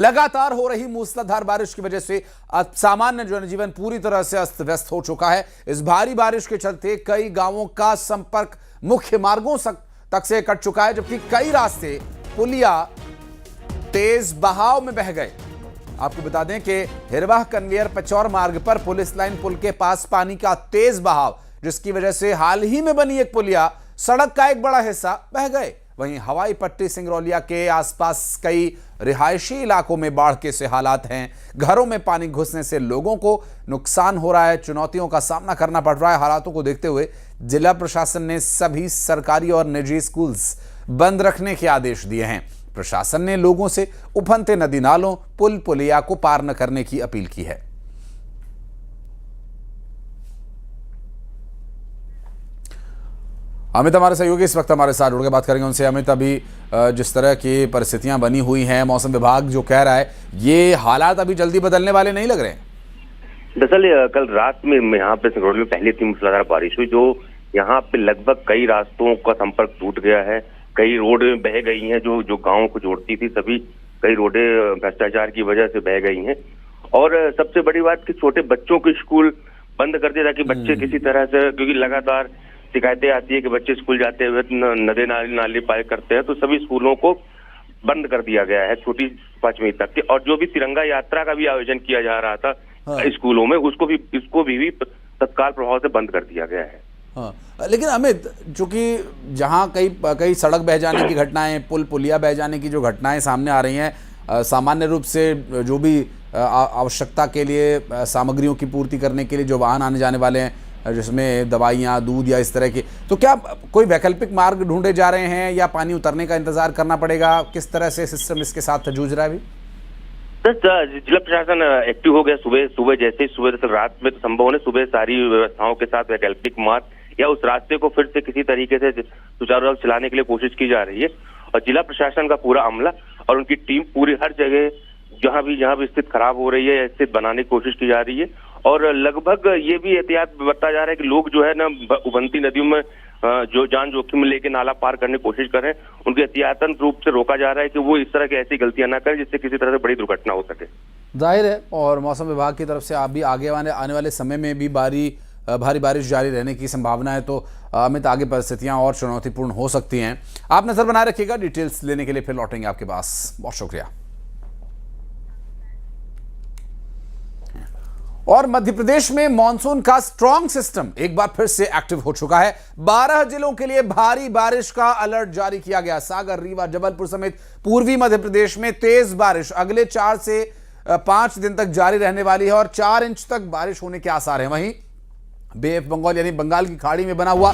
लगातार हो रही मूसलाधार बारिश की वजह से सामान्य जनजीवन पूरी तरह से अस्त व्यस्त हो चुका है। इस भारी बारिश के चलते कई गांवों का संपर्क मुख्य मार्गों तक से कट चुका है, जबकि कई रास्ते पुलिया तेज बहाव में बह गए। आपको बता दें कि हिरवाह कन्वेयर पचौर मार्ग पर पुलिस लाइन पुल के पास पानी का तेज बहाव, जिसकी वजह से हाल ही में बनी एक पुलिया सड़क का एक बड़ा हिस्सा बह गए। वहीं हवाई पट्टी सिंगरौलिया के आसपास कई रिहायशी इलाकों में बाढ़ के से हालात हैं। घरों में पानी घुसने से लोगों को नुकसान हो रहा है, चुनौतियों का सामना करना पड़ रहा है। हालातों को देखते हुए जिला प्रशासन ने सभी सरकारी और निजी स्कूल्स बंद रखने के आदेश दिए हैं। प्रशासन ने लोगों से उफनते नदी नालों, पुल पुलिया को पार न करने की अपील की है। अमित हमारे सहयोगी इस वक्त हमारे साथ जुड़ के बात करेंगे उनसे। अमित, अभी जिस तरह की परिस्थितियां बनी हुई हैं, मौसम विभाग जो कह रहा है, ये हालात अभी जल्दी बदलने वाले नहीं लग रहे हैं। दरअसल कल रात में यहाँ पे सिंगरौली में पहली इतनी मूसलाधार बारिश हुई जो यहाँ पे लगभग कई रास्तों का संपर्क टूट गया है। कई रोडें बह गई हैं, जो गाँव को जोड़ती थी, सभी कई रोडें भ्रष्टाचार की वजह से बह गई हैं। और सबसे बड़ी बात कि छोटे बच्चों के स्कूल बंद कर दिए ताकि बच्चे किसी तरह से, क्योंकि लगातार शिकायतें आती है कि बच्चे स्कूल जाते हुए नदी नाली पार करते हैं, तो सभी स्कूलों को बंद कर दिया गया है छोटी 5वीं तक के। और जो भी तिरंगा यात्रा का भी आयोजन किया जा रहा था स्कूलों में, इसको भी तत्काल प्रभाव से बंद कर दिया गया है। हाँ, लेकिन अमित, चूंकि जहां कई सड़क बह जाने की घटनाएं, पुल पुलिया बह जाने की जो घटनाएं सामने आ रही हैं, सामान्य रूप से जो भी आवश्यकता के लिए सामग्रियों की पूर्ति करने के लिए जो वाहन आने जाने वाले हैं, जिसमें दवाइयाँ, दूध या इस तरह की, तो क्या कोई वैकल्पिक मार्ग ढूंढे जा रहे हैं या पानी उतरने का इंतजार करना पड़ेगा? किस तरह से सिस्टम इसके साथ जूझ रहा है अभी? जिला प्रशासन एक्टिव हो गया। सुबह जैसे ही सुबह रात में तो संभव होने सुबह सारी व्यवस्थाओं के साथ वैकल्पिक मार्ग या उस रास्ते को फिर से किसी तरीके से सुचारू रूप से चलाने के लिए कोशिश की जा रही है। और जिला प्रशासन का पूरा अमला और उनकी टीम पूरी हर जगह जहां भी स्थिति खराब हो रही है, स्थिति बनाने की कोशिश की जा रही है। और लगभग ये भी एहतियात बरता जा रहा है कि लोग जो है ना उबलती नदियों में जो जान जोखिम लेके नाला पार करने की कोशिश करें, उनके एहतियातन रूप से रोका जा रहा है कि वो इस तरह की ऐसी गलतियां ना करें जिससे किसी तरह से बड़ी दुर्घटना हो सके। जाहिर है, और मौसम विभाग की तरफ से आप भी आगे आने वाले समय में भी भारी बारिश जारी रहने की संभावना है, तो अमित, आगे परिस्थितियां और चुनौतीपूर्ण हो सकती हैं। आप नजर बनाए रखिएगा। डिटेल्स लेने के लिए फिर लौटेंगे आपके पास। बहुत शुक्रिया। और मध्य प्रदेश में मॉनसून का स्ट्रॉन्ग सिस्टम एक बार फिर से एक्टिव हो चुका है। 12 जिलों के लिए भारी बारिश का अलर्ट जारी किया गया। सागर, रीवा, जबलपुर समेत पूर्वी मध्य प्रदेश में तेज बारिश अगले 4 से 5 दिन तक जारी रहने वाली है और 4 इंच तक बारिश होने के आसार हैं। वहीं बे ऑफ बंगाल यानी बंगाल की खाड़ी में बना हुआ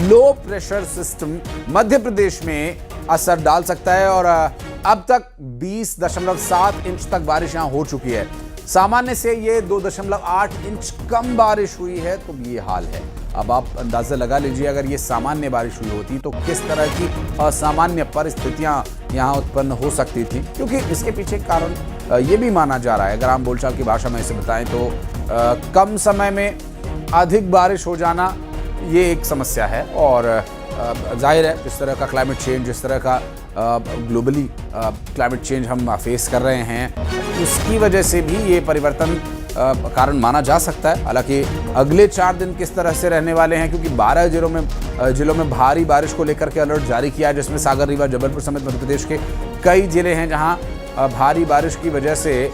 low pressure system Madhya Pradesh में असर डाल सकता है और अब तक 20.7 इंच तक बारिश यहां हो चुकी है। सामान्य से ये 2.8 इंच कम बारिश हुई है, तो ये हाल है। अब आप अंदाजा लगा लीजिए, अगर ये सामान्य बारिश हुई होती तो किस तरह की असामान्य परिस्थितियां यहां उत्पन्न हो सकती थी, क्योंकि इसके पीछे कारण ये भी माना जा रहा है, अगर आम बोलचाल की भाषा में इसे बताएं तो कम समय में अधिक बारिश हो जाना ये एक समस्या है। और जाहिर है, जिस तरह का क्लाइमेट चेंज, जिस तरह का ग्लोबली क्लाइमेट चेंज हम फेस कर रहे हैं, उसकी वजह से भी ये परिवर्तन कारण माना जा सकता है। हालांकि अगले 4 दिन किस तरह से रहने वाले हैं, क्योंकि 12 जिलों में भारी बारिश को लेकर के अलर्ट जारी किया है, जिसमें सागर, रीवा, जबलपुर समेत मध्य प्रदेश के कई जिले हैं जहां भारी बारिश की वजह से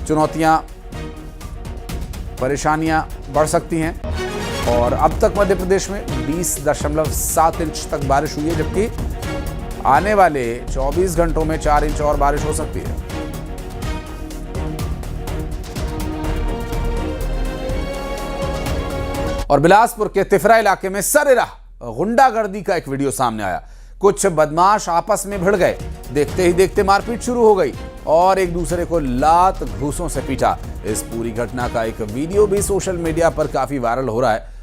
चुनौतियां, परेशानियां बढ़ सकती हैं। और अब तक मध्य प्रदेश में 20.7 इंच तक बारिश हुई है, जबकि आने वाले 24 घंटों में 4 इंच और बारिश हो सकती है। और बिलासपुर के तिफरा इलाके में सरेराह गुंडागर्दी का एक वीडियो सामने आया। कुछ बदमाश आपस में भिड़ गए, देखते ही देखते मारपीट शुरू हो गई और एक दूसरे को लात घूंसों से पीटा। इस पूरी घटना का एक वीडियो भी सोशल मीडिया पर काफी वायरल हो रहा है।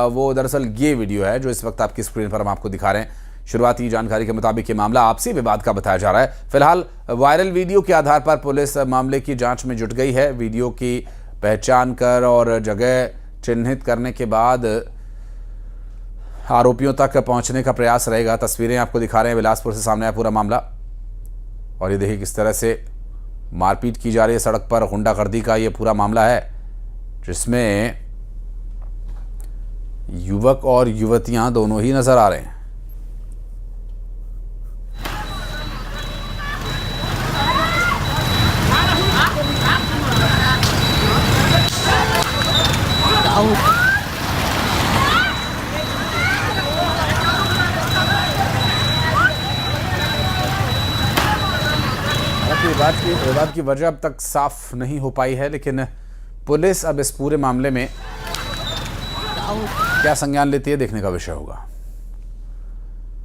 वो दरअसल ये वीडियो है जो इस वक्त आपकी स्क्रीन पर हम आपको दिखा रहे हैं। शुरुआती जानकारी के मुताबिक ये मामला आपसी विवाद का बताया जा रहा है। फिलहाल वायरल वीडियो के आधार पर पुलिस मामले की जांच में जुट गई है। वीडियो की पहचान कर और जगह चिन्हित करने के बाद आरोपियों तक पहुंचने का प्रयास रहेगा। तस्वीरें आपको दिखा रहे हैं, बिलासपुर से सामने आया पूरा मामला। और ये देखिए किस तरह से मारपीट की जा रही है सड़क पर। गुंडागर्दी का ये पूरा मामला है जिसमें युवक और युवतियां दोनों ही नजर आ रहे हैं। विवाद की वजह अब तक साफ नहीं हो पाई है, लेकिन पुलिस अब इस पूरे मामले में क्या संज्ञान लेती है देखने का विषय होगा।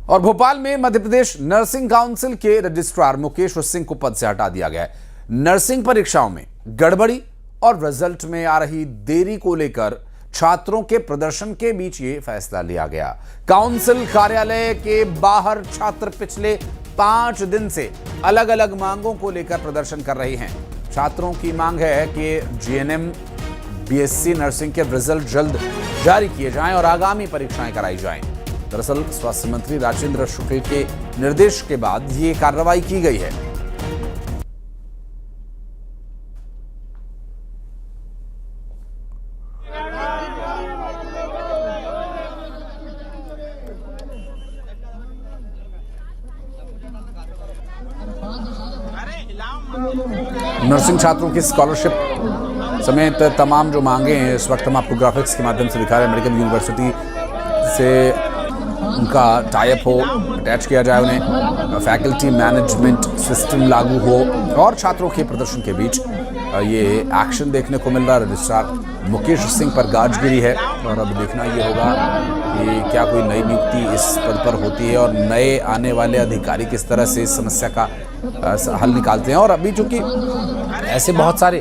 और भोपाल में मध्य प्रदेश नर्सिंग काउंसिल के रजिस्ट्रार मुकेश सिंह को पद से हटा दिया गया है। नर्सिंग परीक्षाओं में गड़बड़ी और रिजल्ट में आ रही देरी को लेकर छात्रों के प्रदर्शन के बीच ये फैसला लिया गया। काउंसिल कार्यालय के बाहर छात्र पिछले 5 दिन से अलग अलग मांगों को लेकर प्रदर्शन कर रहे हैं। छात्रों की मांग है कि जीएनएम बीएससी नर्सिंग के रिजल्ट जल्द जारी किए जाएं और आगामी परीक्षाएं कराई जाएं। दरअसल स्वास्थ्य मंत्री राजेंद्र शुक्ल के निर्देश के बाद ये कार्रवाई की गई है। नर्सिंग छात्रों की स्कॉलरशिप समेत तमाम जो मांगे हैं इस वक्त हम आपको ग्राफिक्स के माध्यम से दिखा रहे हैं। मेडिकल यूनिवर्सिटी से उनका टाइप हो, अटैच किया जाए उन्हें, फैकल्टी मैनेजमेंट सिस्टम लागू हो और छात्रों के प्रदर्शन के बीच ये एक्शन देखने को मिल रहा है। रजिस्ट्रार मुकेश सिंह पर गाजगिरी है और अब देखना ये होगा कि क्या कोई नई नियुक्ति इस पद पर होती है और नए आने वाले अधिकारी किस तरह से इस समस्या का हल निकालते हैं। और अभी चूंकि ऐसे बहुत सारे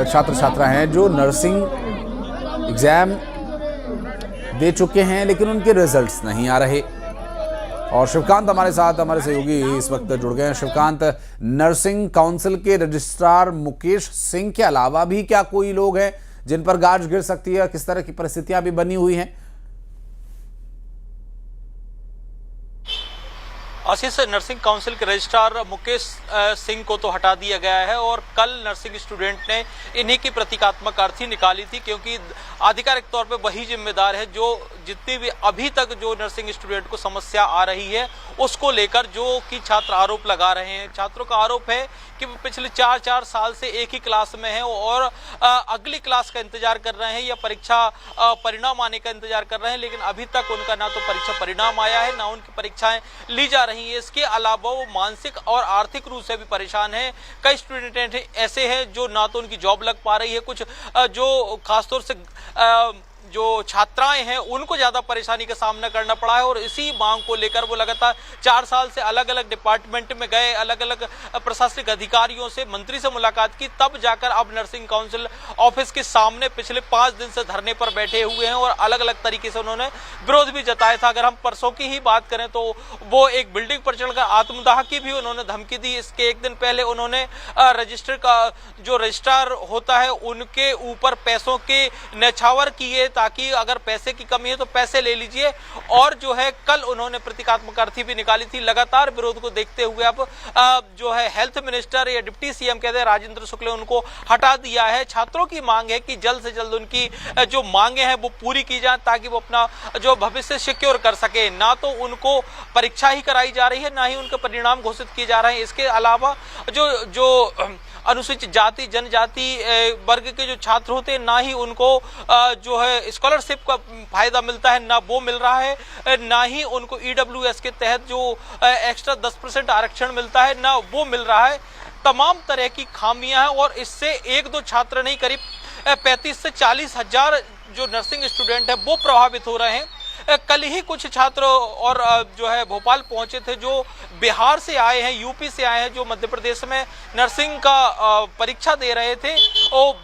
छात्र छात्रा हैं जो नर्सिंग एग्जाम दे चुके हैं लेकिन उनके रिजल्ट्स नहीं आ रहे। और शिवकांत हमारे साथ, हमारे सहयोगी इस वक्त जुड़ गए हैं। शिवकांत, नर्सिंग काउंसिल के रजिस्ट्रार मुकेश सिंह के अलावा भी क्या कोई लोग हैं जिन पर गाज गिर सकती है? किस तरह की परिस्थितियां भी बनी हुई हैं? आशीष, नर्सिंग काउंसिल के रजिस्ट्रार मुकेश सिंह को तो हटा दिया गया है और कल नर्सिंग स्टूडेंट ने इन्हीं की प्रतीकात्मक अर्थी निकाली थी, क्योंकि आधिकारिक तौर पे वही जिम्मेदार है जो जितनी भी अभी तक जो नर्सिंग स्टूडेंट को समस्या आ रही है उसको लेकर जो कि छात्र आरोप लगा रहे हैं। छात्रों का आरोप है कि वो पिछले 4 साल से एक ही क्लास में हैं और अगली क्लास का इंतजार कर रहे हैं या परीक्षा परिणाम आने का इंतजार कर रहे हैं, लेकिन अभी तक उनका ना तो परीक्षा परिणाम आया है ना उनकी परीक्षाएं ली जा रही है। इसके अलावा वो मानसिक और आर्थिक रूप से भी परेशान है। कई स्टूडेंट ऐसे हैं जो ना तो उनकी जॉब लग पा रही है, कुछ जो खासतौर से जो छात्राएं हैं उनको ज्यादा परेशानी का सामना करना पड़ा है और इसी मांग को लेकर वो लगातार 4 साल से अलग अलग डिपार्टमेंट में गए, अलग अलग प्रशासनिक अधिकारियों से, मंत्री से मुलाकात की, तब जाकर अब नर्सिंग काउंसिल ऑफिस के सामने पिछले 5 दिन से धरने पर बैठे हुए हैं और अलग अलग तरीके से उन्होंने विरोध भी जताया था। अगर हम परसों की ही बात करें तो वो एक बिल्डिंग पर चढ़कर आत्मदाह की भी उन्होंने धमकी दी। इसके एक दिन पहले उन्होंने रजिस्टर का जो रजिस्ट्रार होता है उनके ऊपर पैसों के न्यौछावर किए ताकि अगर पैसे की कमी है तो पैसे ले लीजिए। और जो है कल उन्होंने प्रतीकात्मक अर्थी भी निकाली थी। लगातार विरोध को देखते हुए अब जो है हेल्थ मिनिस्टर या डिप्टी सीएम कहते हैं राजेंद्र शुक्ल ने उनको हटा दिया है। छात्रों की मांग है कि जल्द से जल्द उनकी जो मांगे हैं वो पूरी की जाए ताकि वो अपना जो भविष्य सिक्योर कर सके। ना तो उनको परीक्षा ही कराई जा रही है ना ही उनके परिणाम घोषित किए जा रहे हैं। इसके अलावा जो अनुसूचित जाति जनजाति वर्ग के जो छात्र होते हैं ना ही उनको जो है स्कॉलरशिप का फायदा मिलता है, ना वो मिल रहा है, ना ही उनको ईडब्ल्यूएस के तहत जो एक्स्ट्रा 10% आरक्षण मिलता है ना वो मिल रहा है। तमाम तरह की खामियां हैं और इससे 1-2 छात्र नहीं, करीब 35 से 40 हजार जो नर्सिंग स्टूडेंट है वो प्रभावित हो रहे हैं। कल ही कुछ छात्र और जो है भोपाल पहुंचे थे जो बिहार से आए हैं, यूपी से आए हैं, जो मध्य प्रदेश में नर्सिंग का परीक्षा दे रहे थे। और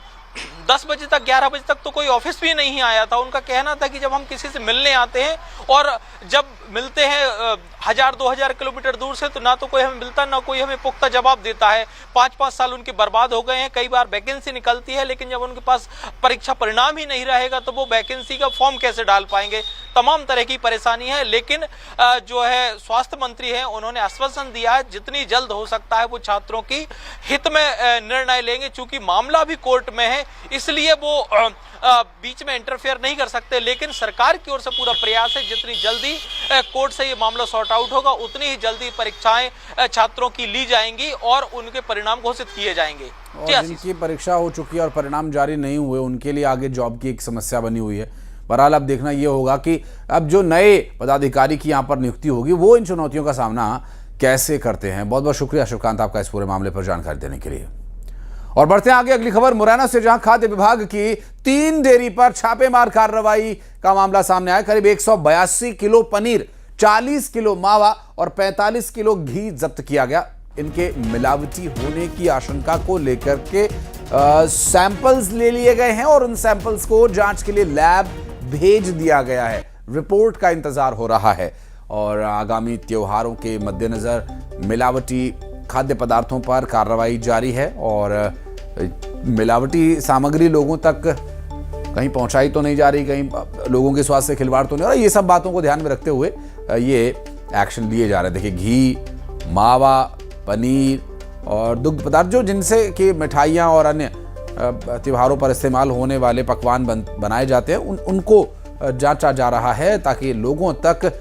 10 बजे तक 11 बजे तक तो कोई ऑफिस भी नहीं आया था। उनका कहना था कि जब हम किसी से मिलने आते हैं और जब मिलते हैं 1000-2000 किलोमीटर दूर से, तो ना तो कोई हमें मिलता, ना कोई हमें पुख्ता जवाब देता है। 5-5 साल उनके बर्बाद हो गए हैं। कई बार वैकेंसी निकलती है, लेकिन जब उनके पास परीक्षा परिणाम ही नहीं रहेगा तो वो वैकेंसी का फॉर्म कैसे डाल पाएंगे। तमाम तरह की परेशानी है। लेकिन जो है स्वास्थ्य मंत्री हैं, उन्होंने आश्वासन दिया है जितनी जल्द हो सकता है वो छात्रों की हित में निर्णय लेंगे। चूंकि मामला भी कोर्ट में है, इसलिए वो बीच में इंटरफेयर नहीं कर सकते। लेकिन सरकार की ओर से पूरा प्रयास है, जितनी जल्दी कोर्ट से ये मामला सॉर्ट आउट होगा उतनी ही जल्दी परीक्षाएं छात्रों की ली जाएंगी और उनके परिणाम घोषित किए जाएंगे। और जिनकी परीक्षा हो चुकी है और परिणाम जारी नहीं हुए, उनके लिए आगे जॉब की एक समस्या बनी हुई है। बहरहाल अब देखना ये होगा कि अब जो नए पदाधिकारी की यहाँ पर नियुक्ति होगी वो इन चुनौतियों का सामना कैसे करते हैं। बहुत बहुत शुक्रिया शिवकांत आपका इस पूरे मामले पर जानकारी देने के लिए। और बढ़ते हैं आगे, अगली खबर मुरैना से, जहां खाद्य विभाग की 3 डेयरी पर छापेमार कार्रवाई का मामला सामने आया। करीब 182 किलो पनीर, 40 किलो मावा और 45 किलो घी जब्त किया गया। इनके मिलावटी होने की आशंका को लेकर के सैंपल्स ले लिए गए हैं और उन सैंपल्स को जांच के लिए लैब भेज दिया गया है। रिपोर्ट का इंतजार हो रहा है और आगामी त्योहारों के मद्देनजर मिलावटी खाद्य पदार्थों पर कार्रवाई जारी है और मिलावटी सामग्री लोगों तक कहीं पहुंचाई तो नहीं जा रही, कहीं लोगों के स्वास्थ्य से खिलवाड़ तो नहीं हो रहा। ये सब बातों को ध्यान में रखते हुए ये एक्शन लिए जा रहे हैं। देखिए, घी, मावा, पनीर और दुग्ध पदार्थ जो जिनसे कि मिठाइयाँ और अन्य त्योहारों पर इस्तेमाल होने वाले पकवान बनाए जाते हैं उनको जांचा जा रहा है ताकि लोगों तक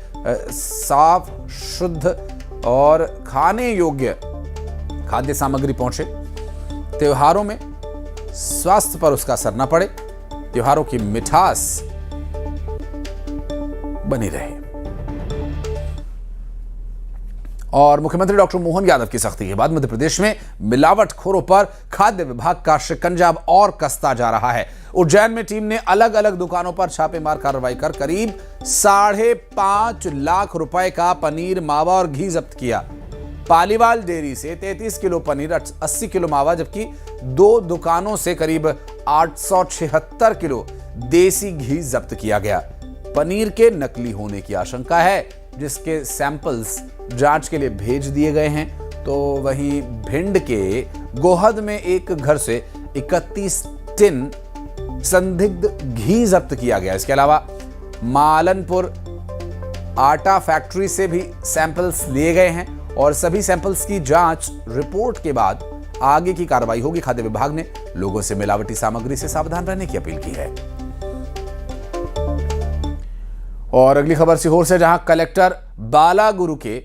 साफ, शुद्ध और खाने योग्य खाद्य सामग्री पहुंचे। त्योहारों में स्वास्थ्य पर उसका असर न पड़े, त्योहारों की मिठास बनी रहे। और मुख्यमंत्री डॉक्टर मोहन यादव की सख्ती के बाद मध्य प्रदेश में मिलावटखोरों पर खाद्य विभाग का शिकंजा अब और कसता जा रहा है। उज्जैन में टीम ने अलग अलग दुकानों पर छापेमार कार्रवाई कर करीब 5.5 लाख रुपए का पनीर, मावा और घी जब्त किया। पालीवाल डेयरी से 33 किलो पनीर, 80 किलो मावा, जबकि 2 दुकानों से करीब 876 किलो देसी घी जब्त किया गया। पनीर के नकली होने की आशंका है, जिसके सैंपल्स जांच के लिए भेज दिए गए हैं। तो वहीं भिंड के गोहद में एक घर से 31 टिन संदिग्ध घी जब्त किया गया। इसके अलावा मालनपुर आटा फैक्ट्री से भी सैंपल्स लिए गए हैं और सभी सैंपल्स की जांच रिपोर्ट के बाद आगे की कार्रवाई होगी। खाद्य विभाग ने लोगों से मिलावटी सामग्री से सावधान रहने की अपील की है। और अगली खबर सीहोर से, जहां कलेक्टर बालागुरु के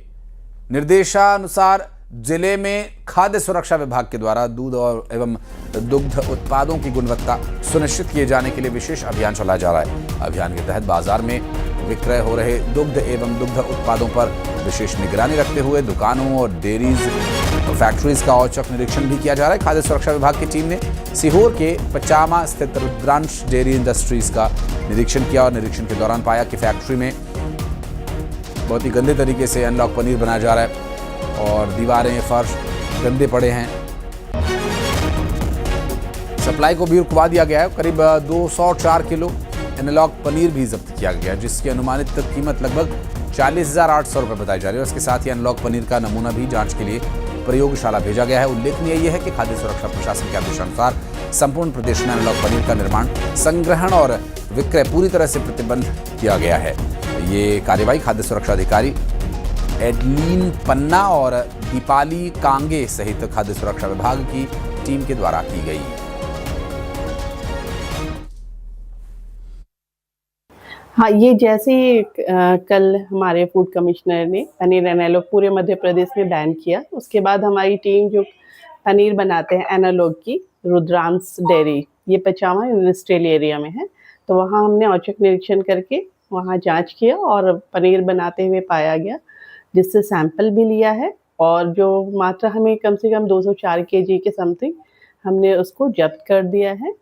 निर्देशानुसार जिले में खाद्य सुरक्षा विभाग के द्वारा दूध और एवं दुग्ध उत्पादों की गुणवत्ता सुनिश्चित किए जाने के लिए विशेष अभियान चलाया जा रहा है। अभियान के तहत बाजार में विक्रय हो रहे दुग्ध एवं दुग्ध उत्पादों पर विशेष निगरानी रखते हुए दुकानों और डेयरीज और फैक्ट्रीज का औचक निरीक्षण भी किया जा रहा है। खाद्य सुरक्षा विभाग की टीम ने सीहोर के पचामा स्थित रुद्रांश डेयरी इंडस्ट्रीज का निरीक्षण किया और निरीक्षण के दौरान पाया कि फैक्ट्री में बहुत ही गंदे तरीके से अनलॉक पनीर बनाया जा रहा है और दीवारें, फर्श गंदे पड़े हैं। सप्लाई को भी रुकवा दिया गया है। करीब 204 किलो एनालॉग पनीर भी जब्त किया गया, जिसकी अनुमानित कीमत लगभग 40,800 रुपये बताई जा रही है। उसके साथ ही एनालॉग पनीर का नमूना भी जांच के लिए प्रयोगशाला भेजा गया है। उल्लेखनीय यह है कि खाद्य सुरक्षा प्रशासन के आदेशानुसार संपूर्ण प्रदेश में एनालॉग पनीर का निर्माण, संग्रहण और विक्रय पूरी तरह से प्रतिबंध किया गया है। ये कार्रवाई खाद्य सुरक्षा अधिकारी एडलीन पन्ना और दीपाली कांगे सहित खाद्य सुरक्षा विभाग की टीम के द्वारा की गई। हाँ, ये जैसे ही कल हमारे फूड कमिश्नर ने पनीर एनालॉग पूरे मध्य प्रदेश में बैन किया, उसके बाद हमारी टीम जो पनीर बनाते हैं एनालॉग की, रुद्रांश डेयरी, ये पचामा इंडस्ट्रियल एरिया में है, तो वहाँ हमने औचक निरीक्षण करके वहाँ जांच किया और पनीर बनाते हुए पाया गया, जिससे सैंपल भी लिया है और जो मात्रा हमें कम से कम 204 kg के समथिंग हमने उसको जब्त कर दिया है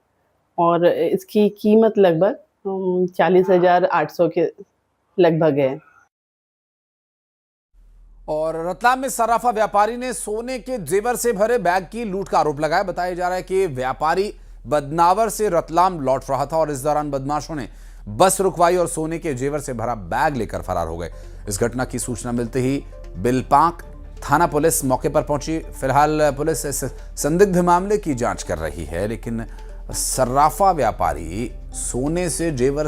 और इसकी कीमत लगभग 40,800 के लगभग है। और रतलाम में सराफा व्यापारी ने सोने के जेवर से भरे बैग की लूट का आरोप लगाया। बताया जा रहा है कि व्यापारी बदनावर से रतलाम लौट रहा था और इस दौरान बदमाशों ने बस रुकवाई और सोने के जेवर से भरा बैग लेकर फरार हो गए। इस घटना की सूचना मिलते ही बिलपाक थाना पुलिस मौके पर पहुंची। फिलहाल पुलिस इस संदिग्ध मामले की जांच कर रही है, लेकिन सर्राफा व्यापारी सोने से जेवर